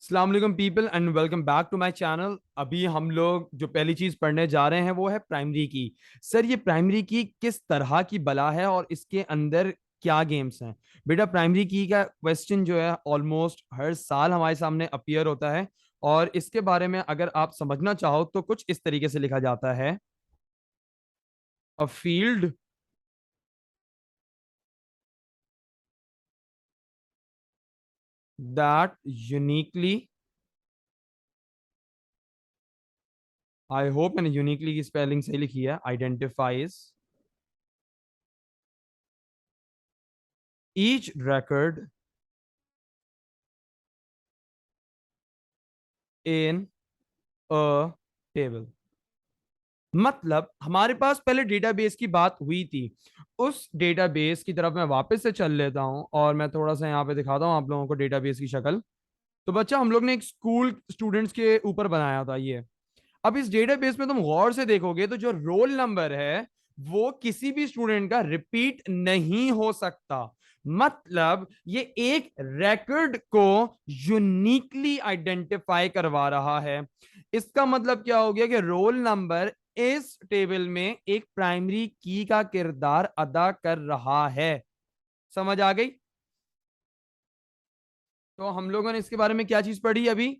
अस्सलाम वालेकुम people and welcome back to my channel. अभी हम लोग जो पहली चीज पढ़ने जा रहे हैं वो है प्राइमरी की। सर ये प्राइमरी की किस तरह की बला है और इसके अंदर क्या गेम्स हैं? बेटा प्राइमरी की का क्वेश्चन जो है ऑलमोस्ट हर साल हमारे सामने अपीयर होता है। और इसके बारे में अगर आप समझना चाहो तो कुछ इस तरीके से लिखा जाता है। A field that uniquely, I hope मैंने यूनिकली की स्पेलिंग सही लिखी है, identifies each record in a table। मतलब हमारे पास पहले डेटाबेस की बात हुई थी। उस डेटाबेस की तरफ मैं वापस से चल लेता हूं और मैं थोड़ा सा यहाँ पे दिखाता हूँ आप लोगों को डेटाबेस की शक्ल। तो बच्चा हम लोग ने एक स्कूल स्टूडेंट्स के ऊपर बनाया था ये। अब इस डेटाबेस में तुम गौर से देखोगे तो जो रोल नंबर है वो किसी भी स्टूडेंट का रिपीट नहीं हो सकता। मतलब ये एक रिकॉर्ड को यूनिकली आइडेंटिफाई करवा रहा है। इसका मतलब क्या हो गया कि रोल नंबर इस टेबल में एक प्राइमरी की का किरदार अदा कर रहा है। समझ आ गई? तो हम लोगों ने इसके बारे में क्या चीज पढ़ी अभी?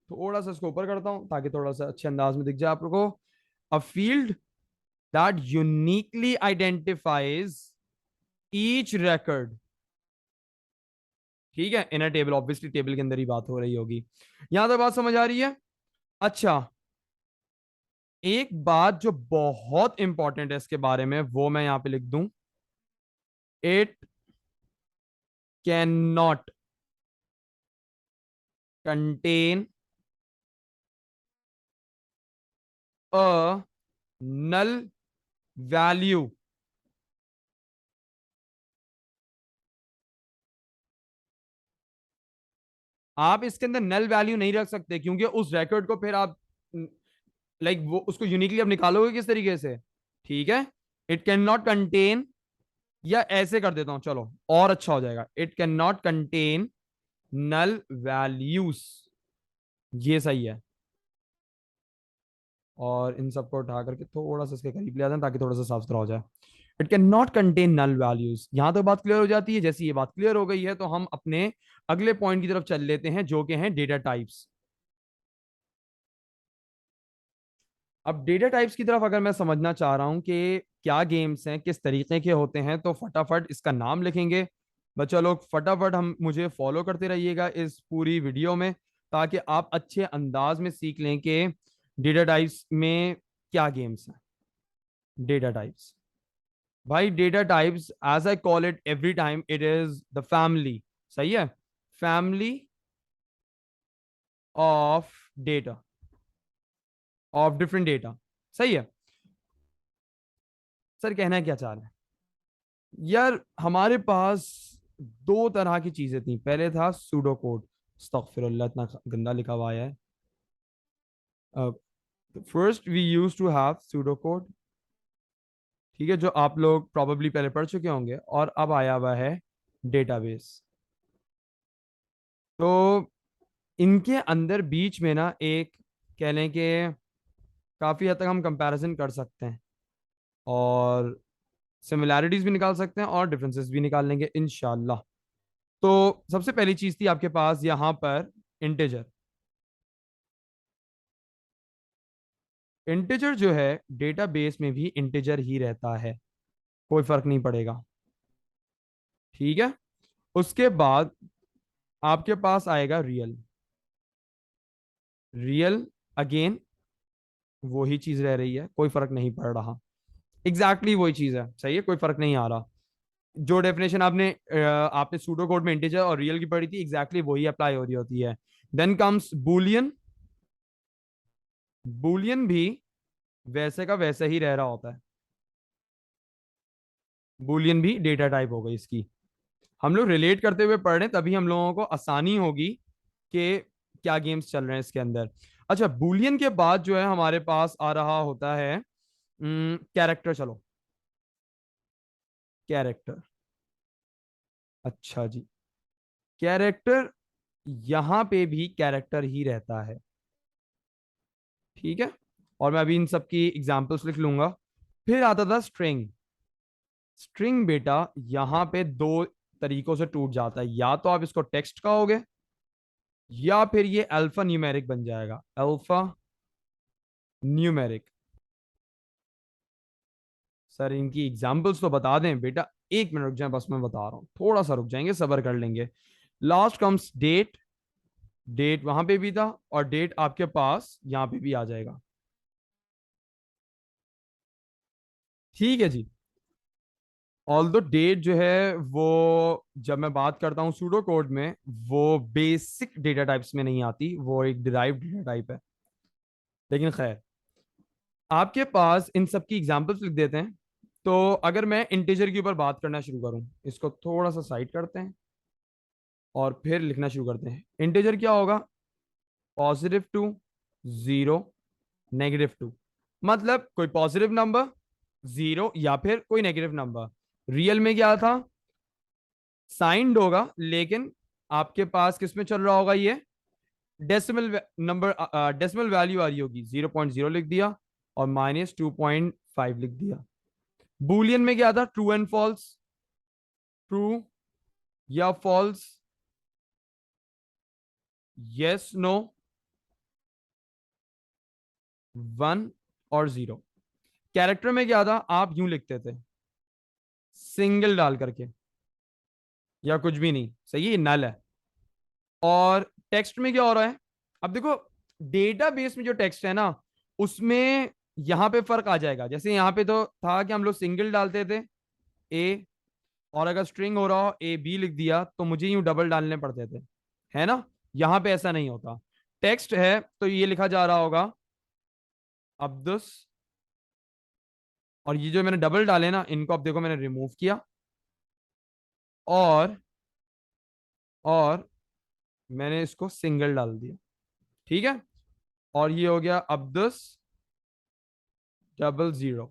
थोड़ा सा इसको ऊपर करता हूं ताकि थोड़ा सा अच्छे अंदाज में दिख जाए आप लोगों को। A field that uniquely identifies each record। ठीक है, इन अ टेबल, ऑब्वियसली टेबल के अंदर ही बात हो रही होगी। यहां तक बात समझ आ रही है? अच्छा, एक बात जो बहुत इंपॉर्टेंट है इसके बारे में वो मैं यहां पे लिख दूं। It can not contain a null value. आप इसके अंदर नल वैल्यू नहीं रख सकते क्योंकि उस रिकॉर्ड को फिर आप वो उसको यूनिकली आप निकालोगे किस तरीके से? ठीक है, इट कैन नॉट कंटेन, या ऐसे कर देता हूं चलो और अच्छा हो जाएगा, it can not contain null values. ये सही है। और इन सबको उठा करके थोड़ा सा इसके करीब ले आते हैं ताकि थोड़ा सा साफ सुथरा हो जाए। It can not contain null values, यहां तक बात क्लियर हो जाती है। जैसे ये बात क्लियर हो गई है तो हम अपने अगले पॉइंट की तरफ चल लेते हैं जो कि हैं डेटा टाइप्स। अब डेटा टाइप्स की तरफ अगर मैं समझना चाह रहा हूं कि क्या गेम्स हैं, किस तरीके के होते हैं, तो फटाफट इसका नाम लिखेंगे। बच्चा लोग फटाफट हम मुझे फॉलो करते रहिएगा इस पूरी वीडियो में ताकि आप अच्छे अंदाज में सीख लें कि डेटा टाइप्स में क्या गेम्स हैं। डेटा टाइप्स, भाई data types as I call it every time it is the family. सही है, family of data, of different data. सही है। सर कहना क्या चाह रहे हैं? यार हमारे पास दो तरह की चीजें थी। पहले था सूडो कोड, अस्तगफिरुल्लाह इतना गंदा लिखा हुआ है। First we use to have pseudo code, ठीक है, जो आप लोग प्रॉब्ली पहले पढ़ चुके होंगे। और अब आया हुआ है डेटाबेस। तो इनके अंदर बीच में ना एक, कह लें कि काफी हद तक हम कंपैरिजन कर सकते हैं और सिमिलैरिटीज भी निकाल सकते हैं और डिफरेंसेस भी निकाल लेंगे इंशाल्लाह। तो सबसे पहली चीज थी आपके पास यहां पर इंटेजर। इंटीजर जो है डेटाबेस में भी इंटीजर ही रहता है, कोई फर्क नहीं पड़ेगा। ठीक है, उसके बाद आपके पास आएगा रियल। रियल अगेन वही चीज रह रही है, कोई फर्क नहीं पड़ रहा। एग्जैक्टली वही चीज है, सही है, कोई फर्क नहीं आ रहा। जो डेफिनेशन आपने सूडो कोड में इंटीजर और रियल की पढ़ी थी एग्जैक्टली वही अप्लाई हो रही होती है। Then comes Boolean. बुलियन भी वैसे का वैसे ही रह रहा होता है। बुलियन भी डेटा टाइप हो गई इसकी। हम लोग रिलेट करते हुए पढ़ रहे हैं तभी हम लोगों को आसानी होगी कि क्या गेम्स चल रहे हैं इसके अंदर। अच्छा, बुलियन के बाद जो है हमारे पास आ रहा होता है कैरेक्टर। चलो कैरेक्टर, अच्छा जी, कैरेक्टर यहां पे भी कैरेक्टर ही रहता है। ठीक है, और मैं अभी इन सब की एग्जांपल्स लिख लूंगा। फिर आता था स्ट्रिंग। स्ट्रिंग बेटा यहां पे दो तरीकों से टूट जाता है, या तो आप इसको टेक्स्ट कहोगे या फिर ये अल्फा न्यूमेरिक बन जाएगा, अल्फा न्यूमेरिक। सर इनकी एग्जांपल्स तो बता दें बेटा, एक मिनट रुक जाए, बस मैं बता रहा हूं, थोड़ा सा रुक जाएंगे, सबर कर लेंगे। Last comes date. डेट वहां पे भी था, और डेट आपके पास यहां पे भी आ जाएगा। ठीक है जी। ऑल दो डेट जो है वो, जब मैं बात करता हूँ सूडो कोड में, वो बेसिक डेटा टाइप्स में नहीं आती, वो एक डिराइव्ड डेटा टाइप है। लेकिन खैर, आपके पास इन सब की एग्जांपल्स लिख देते हैं। तो अगर मैं इंटीजर के ऊपर बात करना शुरू करूं, इसको थोड़ा सा साइड करते हैं और फिर लिखना शुरू करते हैं। इंटीजर क्या होगा? +2, 0, -2। मतलब कोई पॉजिटिव नंबर, जीरो, या फिर कोई नेगेटिव नंबर। रियल में क्या था? साइंड होगा, लेकिन आपके पास किस में चल रहा होगा ये? डेसिमल नंबर, डेसिमल वैल्यू आ रही होगी, 0.0 लिख दिया और -2.5 लिख दिया। बुलियन में क्या था? ट्रू एंड फॉल्स, ट्रू या फॉल्स, यस नो, 1 और 0। कैरेक्टर में क्या था? आप यूं लिखते थे, सिंगल डाल करके, या कुछ भी नहीं, सही है, नल है। और टेक्स्ट में क्या हो रहा है? अब देखो, डेटाबेस में जो टेक्स्ट है ना, उसमें यहां पे फर्क आ जाएगा। जैसे यहां पे तो था कि हम लोग सिंगल डालते थे, ए, और अगर स्ट्रिंग हो रहा हो ए बी लिख दिया तो मुझे यूं डबल डालने पड़ते थे, है ना? यहां पे ऐसा नहीं होता। टेक्स्ट है तो ये लिखा जा रहा होगा अब्दुस, और ये जो मैंने डबल डाले ना, इनको अब देखो मैंने रिमूव किया, और और मैंने इसको सिंगल डाल दिया। ठीक है, और ये हो गया अब्दुस डबल 0।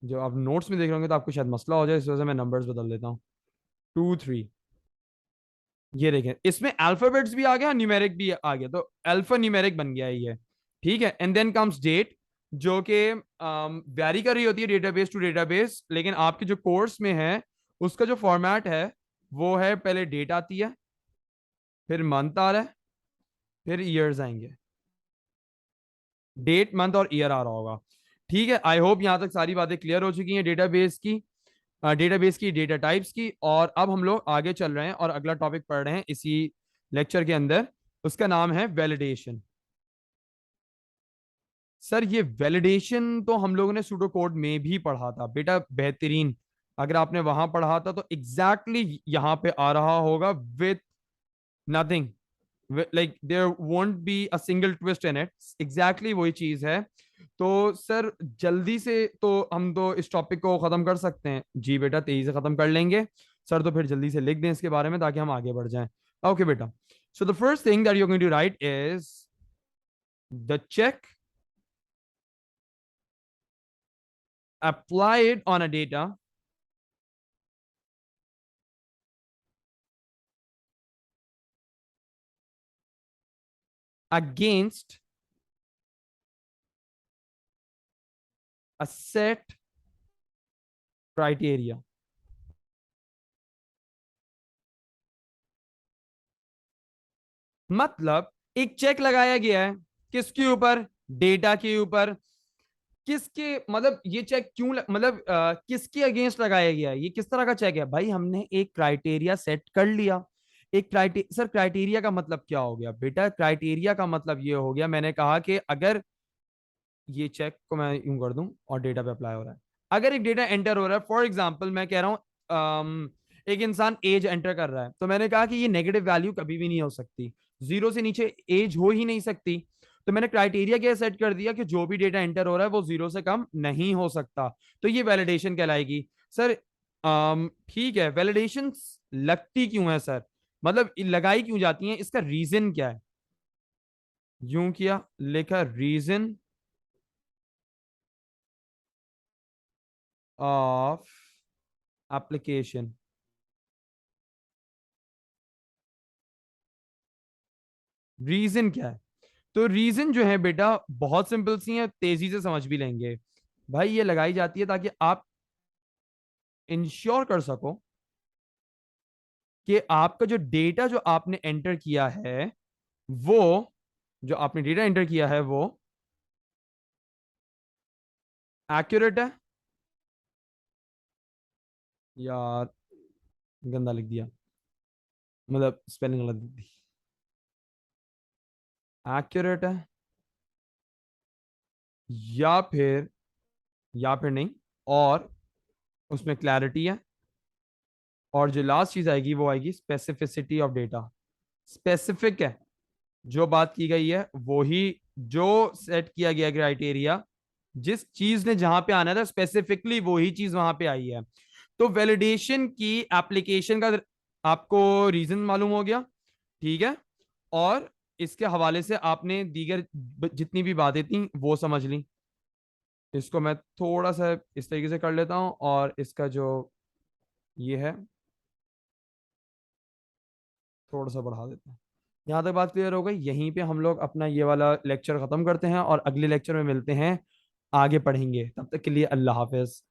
जो आप नोट्स में देख रहे होंगे तो आपको शायद मसला हो जाए, इस वजह से मैं नंबर्स बदल देता हूँ। 2 3, ये देखें, इसमें अल्फाबेट्स भी आ गया, न्यूमेरिक भी आ गया, तो अल्फा न्यूमेरिक बन गया है ये। ठीक है, एंड देन कम्स डेट, जो कि वैरी कर रही होती है डेटाबेस टू डेटाबेस, लेकिन आपके जो कोर्स में है उसका जो फॉर्मेट है वो है, पहले डेट आती है, फिर मंथ आ रहा है, फिर ईयर्स आएंगे। डेट मंथ और ईयर आ रहा होगा। ठीक है, आई होप यहां तक सारी बातें क्लियर हो चुकी हैं डेटाबेस की, डेटाबेस की, डेटा टाइप्स की। और अब हम लोग आगे चल रहे हैं और अगला टॉपिक पढ़ रहे हैं इसी लेक्चर के अंदर। उसका नाम है वैलिडेशन। सर ये वैलिडेशन तो हम लोगों ने सूडो कोड में भी पढ़ा था बेटा, बेहतरीन। अगर आपने वहां पढ़ा था तो एग्जैक्टली exactly यहां पे आ रहा होगा, with nothing, like there won't be a single twist in it, exactly वही चीज है। तो सर जल्दी से तो हम तो इस टॉपिक को खत्म कर सकते हैं जी बेटा, तेजी से खत्म कर लेंगे। सर तो फिर जल्दी से लिख दें इसके बारे में ताकि हम आगे बढ़ जाएं। ओके बेटा, so the first thing that you are going to write is the check applied on a data against a set criteria। मतलब एक चेक लगाया गया है, किसके ऊपर? डेटा के ऊपर। किसके मतलब ये चेक क्यों मतलब किसके अगेंस्ट लगाया गया है? ये किस तरह का चेक है भाई? हमने एक क्राइटेरिया सेट कर लिया। एक क्राइटेरिया, सर क्राइटेरिया का मतलब क्या हो गया बेटा? क्राइटेरिया का मतलब ये हो गया, मैंने कहा कि अगर ये चेक को मैं यूं कर दूं और डेटा पे अप्लाई हो रहा है, अगर एक डेटा एंटर हो रहा है, फॉर एग्जांपल मैं कह रहा हूं एक इंसान एज एंटर कर रहा है, तो मैंने कहा कि ये नेगेटिव वैल्यू कभी भी नहीं हो सकती, 0 से नीचे एज हो ही नहीं सकती। तो मैंने क्राइटेरिया क्या सेट कर दिया कि जो भी डेटा एंटर हो रहा है वो 0 से कम नहीं हो सकता। तो ये वैलिडेशन कहलाएगी। सर ठीक है, वैलिडेशन लगती क्यों है सर? मतलब लगाई क्यों जाती है, इसका रीजन क्या है? यूं किया, लिखा रीजन ऑफ एप्लीकेशन। रीजन क्या है? तो रीजन जो है बेटा बहुत सिंपल सी है, तेजी से समझ भी लेंगे। भाई ये लगाई जाती है ताकि आप इंश्योर कर सको कि आपका जो डेटा जो आपने एंटर किया है वो, जो आपने डेटा एंटर किया है वो एक्यूरेट है। यार गंदा लिख दिया, मतलब स्पेलिंग गलत दी। एक्यूरेट है, या फिर, या फिर नहीं, और उसमें क्लैरिटी है, और जो लास्ट चीज आएगी वो आएगी स्पेसिफिसिटी ऑफ डेटा। स्पेसिफिक है, जो बात की गई है वो ही, जो सेट किया गया क्राइटेरिया, जिस चीज ने जहां पे आना था स्पेसिफिकली वही चीज वहां पे आई है। तो वैलिडेशन की एप्लीकेशन का आपको रीजन मालूम हो गया, ठीक है। और इसके हवाले से आपने दीगर जितनी भी बातें थी वो समझ ली। इसको मैं थोड़ा सा इस तरीके से कर लेता हूँ, और इसका जो ये है थोड़ा सा बढ़ा देता हूँ। यहाँ तक बात क्लियर हो गई। यहीं पे हम लोग अपना ये वाला लेक्चर खत्म करते हैं और अगले लेक्चर में मिलते हैं, आगे पढ़ेंगे। तब तक के लिए अल्लाह हाफिज।